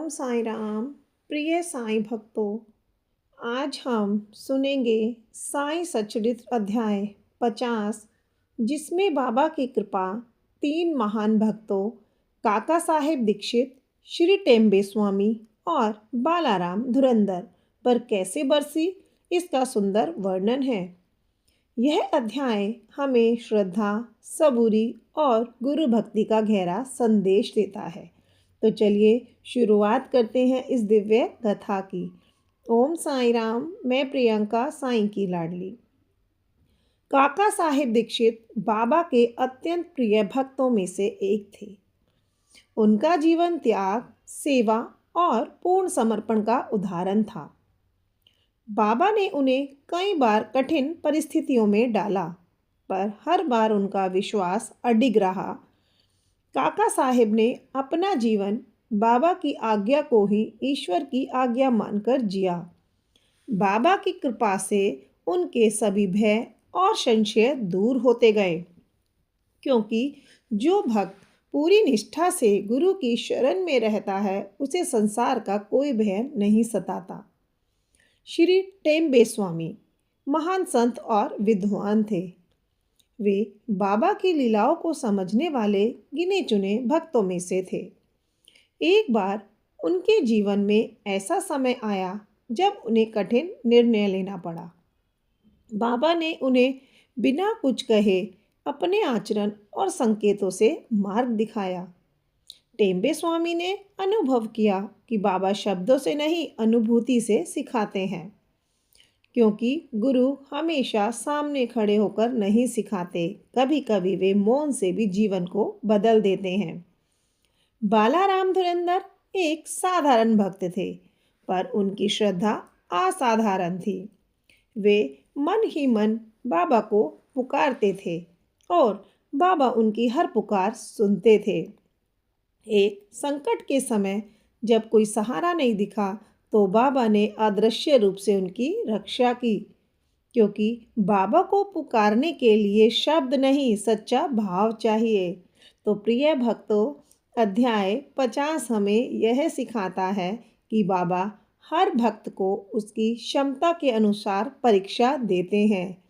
ओम साईं राम। प्रिय साईं भक्तों, आज हम सुनेंगे साईं सच्चरित्र अध्याय 50, जिसमें बाबा की कृपा तीन महान भक्तों काका साहेब दीक्षित, श्री टेम्बे स्वामी और बालाराम धुरंधर पर कैसे बरसी, इसका सुंदर वर्णन है। यह अध्याय हमें श्रद्धा, सबूरी और गुरु भक्ति का गहरा संदेश देता है। तो चलिए शुरुआत करते हैं इस दिव्य कथा की। ओम साईं राम। मैं प्रियंका, साईं की लाडली। काका साहेब दीक्षित बाबा के अत्यंत प्रिय भक्तों में से एक थे। उनका जीवन त्याग, सेवा और पूर्ण समर्पण का उदाहरण था। बाबा ने उन्हें कई बार कठिन परिस्थितियों में डाला, पर हर बार उनका विश्वास अडिग रहा। काका साहेब ने अपना जीवन बाबा की आज्ञा को ही ईश्वर की आज्ञा मानकर जिया। बाबा की कृपा से उनके सभी भय और संशय दूर होते गए, क्योंकि जो भक्त पूरी निष्ठा से गुरु की शरण में रहता है, उसे संसार का कोई भय नहीं सताता। श्री टेम्बे स्वामी महान संत और विद्वान थे। वे बाबा की लीलाओं को समझने वाले गिने चुने भक्तों में से थे। एक बार उनके जीवन में ऐसा समय आया जब उन्हें कठिन निर्णय लेना पड़ा। बाबा ने उन्हें बिना कुछ कहे अपने आचरण और संकेतों से मार्ग दिखाया। टेम्बे स्वामी ने अनुभव किया कि बाबा शब्दों से नहीं, अनुभूति से सिखाते हैं, क्योंकि गुरु हमेशा सामने खड़े होकर नहीं सिखाते, कभी कभी वे मौन से भी जीवन को बदल देते हैं। बालाराम धुरंधर एक साधारण भक्त थे, पर उनकी श्रद्धा असाधारण थी। वे मन ही मन बाबा को पुकारते थे और बाबा उनकी हर पुकार सुनते थे। एक संकट के समय जब कोई सहारा नहीं दिखा, तो बाबा ने अदृश्य रूप से उनकी रक्षा की, क्योंकि बाबा को पुकारने के लिए शब्द नहीं, सच्चा भाव चाहिए। तो प्रिय भक्तों, अध्याय 50 हमें यह सिखाता है कि बाबा हर भक्त को उसकी क्षमता के अनुसार परीक्षा देते हैं।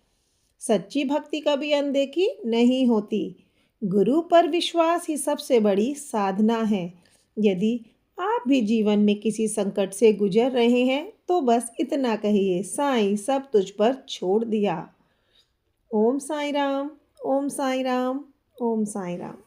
सच्ची भक्ति कभी अनदेखी नहीं होती। गुरु पर विश्वास ही सबसे बड़ी साधना है। यदि आप भी जीवन में किसी संकट से गुजर रहे हैं, तो बस इतना कहिए, साईं सब तुझ पर छोड़ दिया। ओम साईं राम। ओम साईं राम। ओम साईं राम।